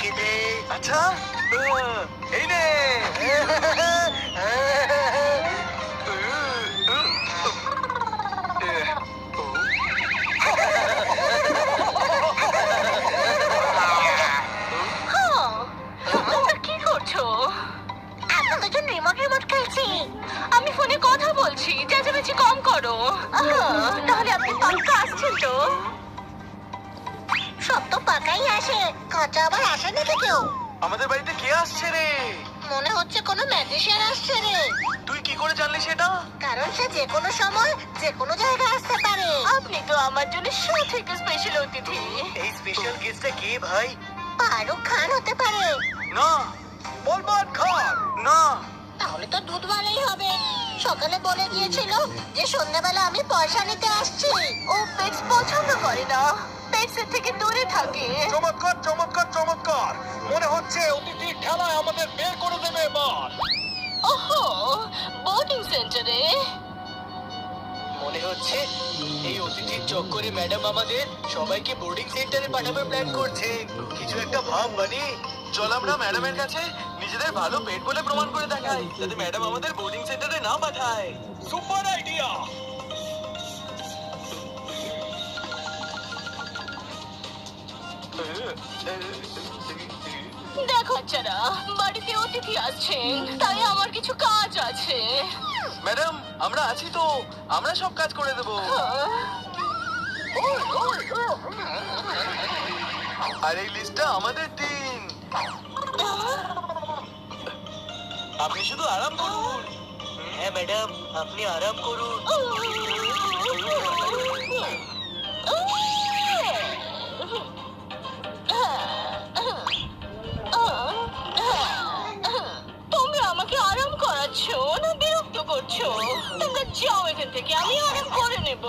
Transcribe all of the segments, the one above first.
আমাকে দে। আচ্ছা এই নে। কি করছো? আমরা দুজন রিমোট রিমোট খেলছি। আমি ফোনে কথা বলছি, চেঁচামেচি কম করো। তাহলে আপনি পাক্কা আসছেন তো? সব তো পাকাই আসে, কাঁচা আবার আসে নাকি কেউ? আমাদের বাড়িতে কে আসছে রে? মনে হচ্ছে কোনো ম্যাজিশিয়ান আসছে রে। তুই কি করে জানলি সেটা? কারণ সে যে কোনো সময় যে কোনো জায়গায় আসতে পারে। আপনি তো আমার জন্য সবথেকে স্পেশাল অতিথি। এই স্পেশাল গেস্টটা কে ভাই? ফারুক খান হতে পারে। না। বলবান খান। না। তাহলে তো দুধওয়ালাই হবে। সকালে বলে গিয়েছিল যে সন্ধ্যাবেলা আমি পয়সা নিতে আসছি। ও পেটস পছন্দ করে না, পেটসের থেকে দূরে থাকে। চমৎকার চমৎকার চমৎকার। মনে হচ্ছে অতিথির ঠেলায় আমাদের বের করে দেবে এবার। ওহো, বোর্ডিং সেন্টারে। মনে হচ্ছে এই অতিথির চক্করে ম্যাডাম আমাদের সবাইকে বোর্ডিং সেন্টারে পাঠাবার প্ল্যান করছে। কিছু একটা ভাব মানে। চল আমরা ম্যাডামের কাছে নিজেদের ভালো পেট বলে প্রমাণ করে দেখাই, যাতে ম্যাডাম আমাদের বোর্ডিং সেন্টারে না পাঠায়। Super idea. দেখো বাচ্চারা, বাড়িতে অতিথি আসছেন, তাই আমার কিছু কাজ আছে। ম্যাডাম আমরা আছি তো, আমরা সব কাজ করে দেবো। আর এই লিস্টটা আমাদের দিন। আপনি শুধু আরাম করুন। হ্যাঁ ম্যাডাম, আপনি আরাম করুন। তুমি আমাকে আরাম করাচ্ছ না বিরক্ত করছো? তোমরা যাও এখান থেকে, আমি আরাম করে নেব।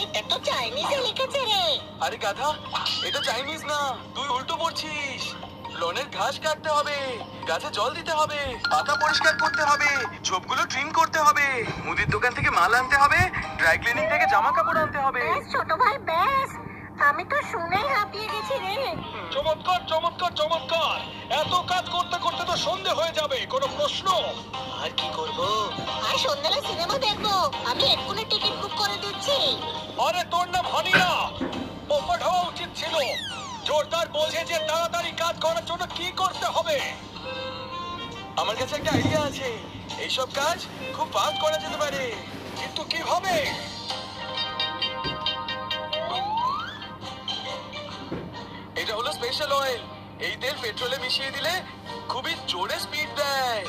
এটা তো চাইনিজে লিখেছে রে। আরে গাধা, এটা চাইনিজ না, তুই উল্টো পড়ছিস। লনের ঘাস কাটতে হবে, গাছে জল দিতে হবে, পাতা পরিষ্কার করতে হবে, ঝোপগুলো ট্রিম করতে হবে, মুদির দোকান থেকে মাল আনতে হবে, ড্রাই ক্লিনিং থেকে জামা কাপড় আনতে হবে। বেশ ছোট ভাই বেশ, আমি তো শুনেই হাঁপিয়ে গেছি রে। চমৎকার চমৎকার চমৎকার। এত কাজ করতে করতে তো সন্ধে হয়ে যাবে, কোনো প্রশ্ন? আর কি করব? আর সন্ধ্যাবেলা সিনেমা দেখবো। আমি এক্ষুনি টিকিট বুক করে দিচ্ছি। আরে তোর নাম হানি না, পোপট হওয়া উচিত ছিল। জোরদার বোঝে যে তাড়াতাড়ি কাজ করার জন্য কি করতে হবে। আমার কাছে একটা আইডিয়া আছে, এইসব কাজ খুব ফাস্ট করা যেতে পারে। কিন্তু কিভাবে? এটা হলো স্পেশাল অয়েল। এই তেল পেট্রোলে মিশিয়ে দিলে খুবই জোরে স্পিড দেয়।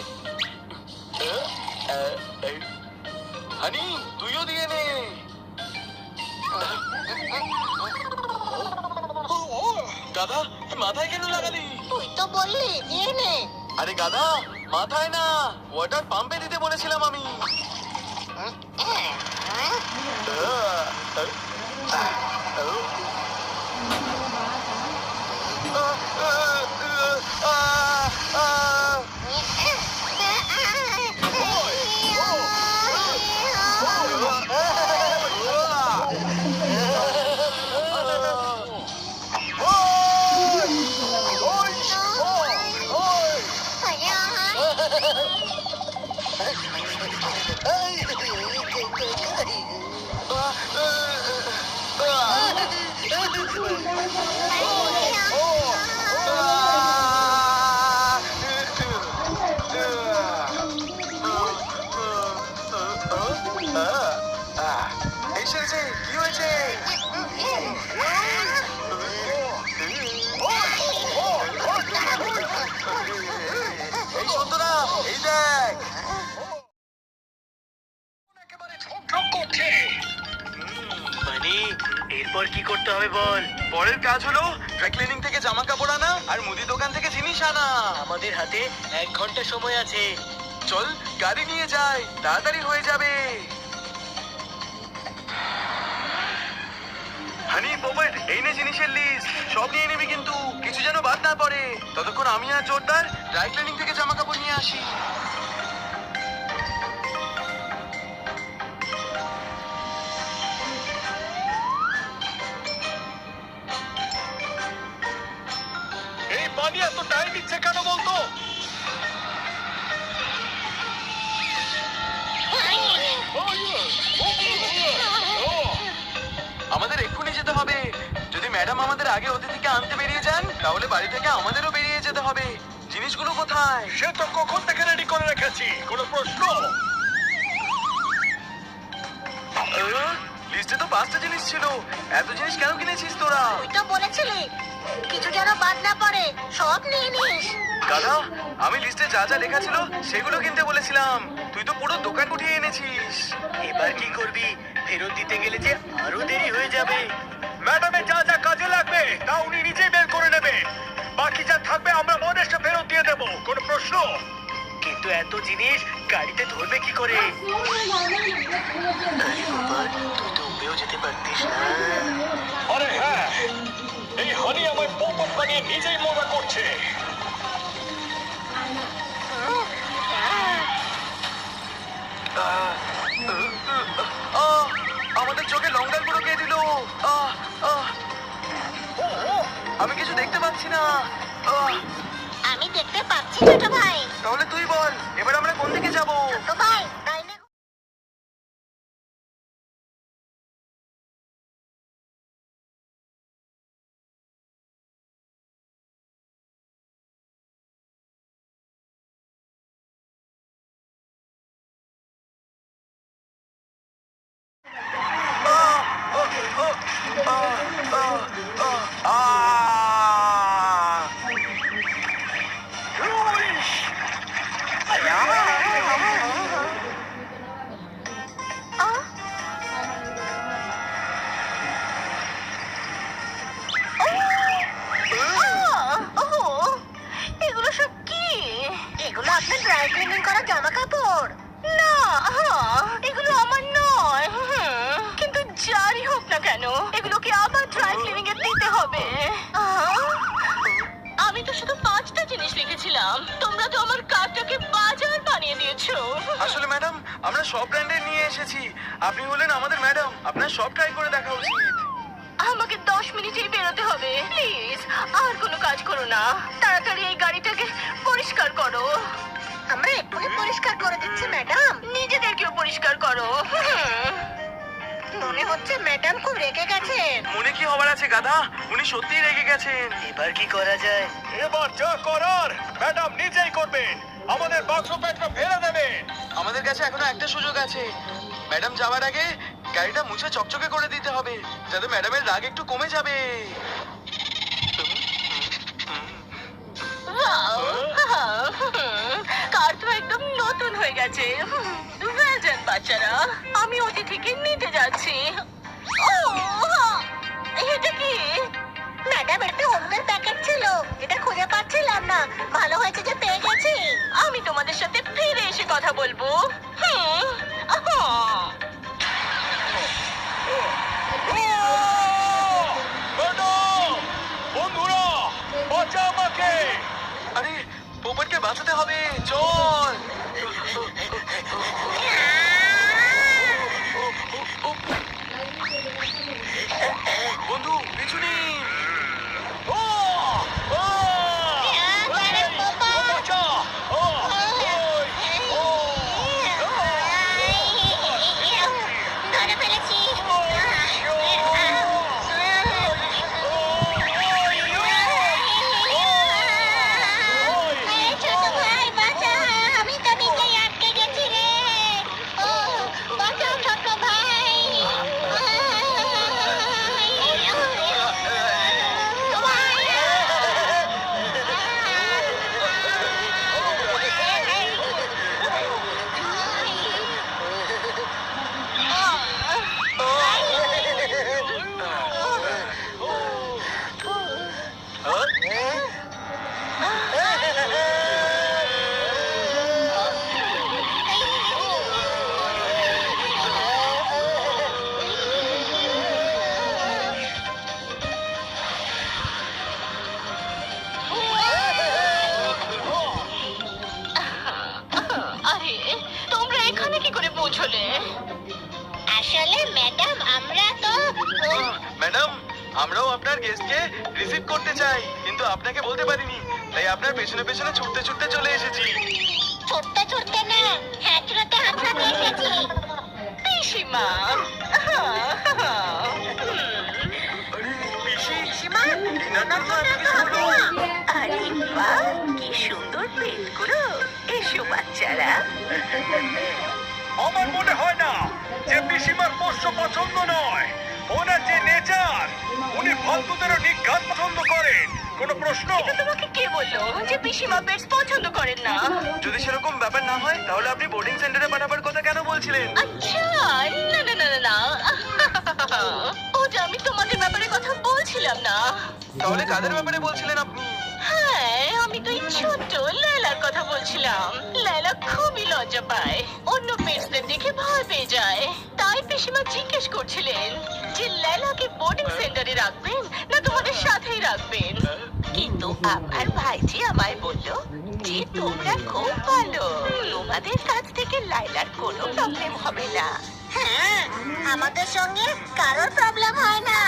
হানি তুইও দিয়ে নে। গাধা, মাথায় কেন লাগালি? তুই তো বললি দিয়ে নে। আরে গাধা, মাথায় না, ওয়াটার পাম্পে দিতে বলেছিলাম আমি। এসেছে, কি হয়েছে? এই সন্তরা, এই দেখ। একেবারে ঝকঝক করছে। মানে এরপর কি করতে হবে বল? পরের কাজ হলো ড্রাই ক্লিনিং থেকে জামা কাপড় আনা আর মুদি দোকান থেকে জিনিস আনা। আমাদের হাতে 1 ঘন্টা সময় আছে। চল গাড়ি নিয়ে যাই, তাড়াতাড়ি হয়ে যাবে। হানি পোপট, এই নে জিনিসের লিস্ট, সব নিয়ে নিবি কিন্তু কিছু যেন বাদ না পড়ে। ততক্ষণ আমি আর জোরদার ড্রাই ক্লিনিং থেকে জামা কাপড় নিয়ে আসি। হানি এত টাইম নিচ্ছে কেন বলতো? আমাদের এক্ষুনি যেতে হবে। যদি ম্যাডাম আমাদের আগে অতিথিকে আনতে বেরিয়ে যান তাহলে বাড়ি থেকে আমাদেরও বেরিয়ে যেতে হবে। জিনিসগুলো কোথায়? সে তো কখন থেকে রেডি করে রেখেছি, কোনো প্রশ্ন? লিস্টে তো 5টা জিনিস ছিল, এত জিনিস কেন কিনেছিস তোরা? তুই তো বলেছিলি কিছু যেন বাদ না পড়ে, সব নিয়ে নিস। দাদা, আমি লিস্টে যা যা লেখা ছিল সেগুলো কিনতে বলেছিলাম, তুই তো পুরো দোকান উঠিয়ে এনেছিস। এবার কি করবি? ফেরত দিতে গেলে যে আরো দেরি হয়ে যাবে। ম্যাডামের যা যা কাজে লাগবে তা উনি নিজেই বের করে নেবে, বাকি যা থাকবে আমরা মনেশটা ফেরত দিয়ে দেবো, কোনো প্রশ্ন? কিন্তু এত জিনিস গাড়িতে ধরবে কি করে? তুই তো উড়েও যেতে পারতিস না। আরে হ্যাঁ, এই হানি আমায় পপ বানিয়ে নিজেই মজা করছে। আমাদের চোখে লঙ্কার গুঁড়ো কে দিল? আমি কিছু দেখতে পাচ্ছি না। আমি দেখতে পাচ্ছি ছোট ভাই। তাহলে তুই বল, এবার আমরা কোন দিকে যাব? ছোট ভাই তাই না? এগুলো সব কি? এগুলো আপনার ড্রাই ক্লিনিং করা জামা কাপড়। না, এগুলো আমার নয়। কিন্তু যারই হোক না কেন, এগুলোকে আবার ড্রাই ক্লিনিং এ দিতে হবে। আমি তো শুধু 5টা জিনিস লিখেছিলাম, তোমরা তো আমার কার্ডটাকে বাজার বানিয়ে দিয়েছো। আসলে ম্যাডাম, আমরা সব ব্র্যান্ডের নিয়ে এসেছি। আপনি হলেন আমাদের ম্যাডাম, আপনার সব ট্রাই করে দেখা উচিত। আমাকে 10 মিনিটেই বেরোতে হবে, প্লিজ। আর কোনো কাজ করো না, তাড়াতাড়ি এই গাড়িটাকে পরিষ্কার করো। আমরা এক্ষুনি পরিষ্কার করে দিচ্ছি ম্যাডাম। নিজেদেরকেও পরিষ্কার করো। মনে হচ্ছে ম্যাডাম খুব রেগে গেছেন। মনে কি হবার আছে গাধা, উনি সত্যিই রেগে গেছেন। এবার কি করা যায়? এবার যা করার ম্যাডাম নিজেই করবেন, আমাদের বাক্স প্যাকটা ফেলে দেবেন। আমাদের কাছে এখনো একটা সুযোগ আছে। ম্যাডাম যাওয়ার আগে গাড়িটা মুছে চকচকে করে দিতে হবে, যাতে ম্যাডামের রাগ একটু কমে যাবে। কার তো একদম নতুন হয়ে গেছে। ভেলডান বাচ্চারা, আমি অতিথিকে নিতে যাচ্ছি। এটা কি? ম্যাডাম একটা অন্যের প্যাকেট ছিল, এটা খুঁজে পাচ্ছিলাম না। ভালো হয়েছে যে পেয়ে গেছি। আমি তোমাদের সাথে ফিরে এসে কথা বলবো। বন্ধুরা, বাঁচা আমাকে! আরে, পোপটকে বাঁচাতে হবে, চল। বন্ধু, পিছু নিন। বাঁচা! ধরে ফেলেছি। ছোট ভাই বাঁচা, আমি তো নিচেই আটকে গেছি রে। ও বাঁচাও ছোট ভাই। আরে, তোমরা এখানে কি করে পৌঁছলে? আসলে ম্যাডাম আমরা তো ম্যাডাম, আমরাও আপনার গেস্টকে রিসিভ করতে চাই, কিন্তু আপনাকে বলতে পারিনি। তাই আপনার পেছনে পেছনে ছুটতে ছুটতে চলে এসেছি। ছুটতে ছুটতে না, হ্যাচড়াতে হাতড়াতে এসেছি। পিসিমা। আরে পিসি, পিসিমা, ডিনার করবো এত কিছু হলো? আরে বাহ, কি সুন্দর পেটগুলো। এসো বাচ্চারা। আমার মনে হয় না যে পিসিমার পোষ্য পছন্দ নয়। ওনার যে নেচার, উনি ফালতুদেরও নিঘাত পছন্দ করেন। কোনো প্রশ্ন? এটা তোমাকে কে বললো যে পিসিমা পেটস পছন্দ করেন না? যদি সেরকম ব্যাপার না হয় তাহলে আপনি বোর্ডিং সেন্টারে পাঠাবার কথা কেন বলছিলেন? আচ্ছা, না না না না না। ওটা আমি তোমাদের ব্যাপারে কথা বলছিলাম না। তাহলে কাদের ব্যাপারে বলছিলেন আপনি? হ্যাঁ, আমি তো এই ছোট্ট লায়লার কথা বলছিলাম। লায়লা খুবই লজ্জা পায়, অন্য পেটসদের দেখে ভয় পেয়ে যায়। তাই পিসিমা জিজ্ঞেস করছিলেন যে লায়লাকে বোর্ডিং সেন্টারে রাখবেন না তোমাদের সাথেই রাখবেন। কিন্তু আমার ভাইজি আমায় বলল যে তোমরা খুব ভালো, তোমাদের কাছ থেকে লায়লার কোনো প্রবলেম হবে না। হ্যাঁ, আমাদের সঙ্গে কারোর প্রবলেম হয় না।